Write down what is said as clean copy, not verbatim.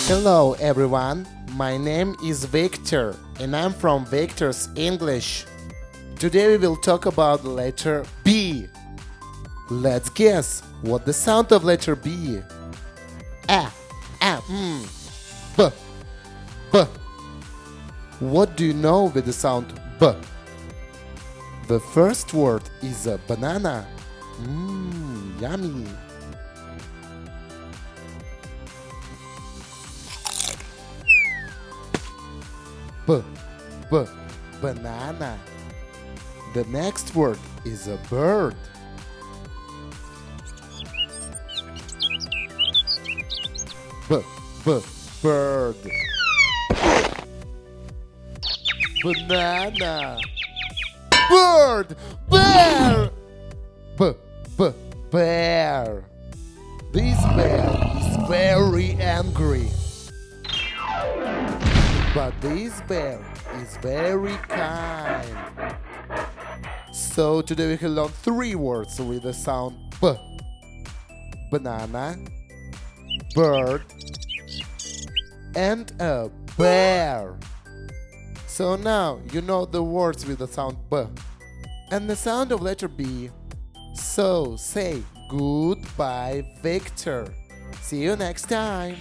Hello everyone, my name is Viktor and I'm from Viktor's English. Today we will talk about the letter B. Let's guess what the sound of letter B. B. B. What do you know with the sound B? The first word is a banana. Yummy. Banana. The next word is a bird. Bird. Banana. Bird. Bear. Bear. This bear is very angry. But this bear is very kind. So today we can learn 3 words with the sound B. Banana, bird, and a bear. So now you know the words with the sound B and the sound of letter B. So say goodbye, Viktor. See you next time.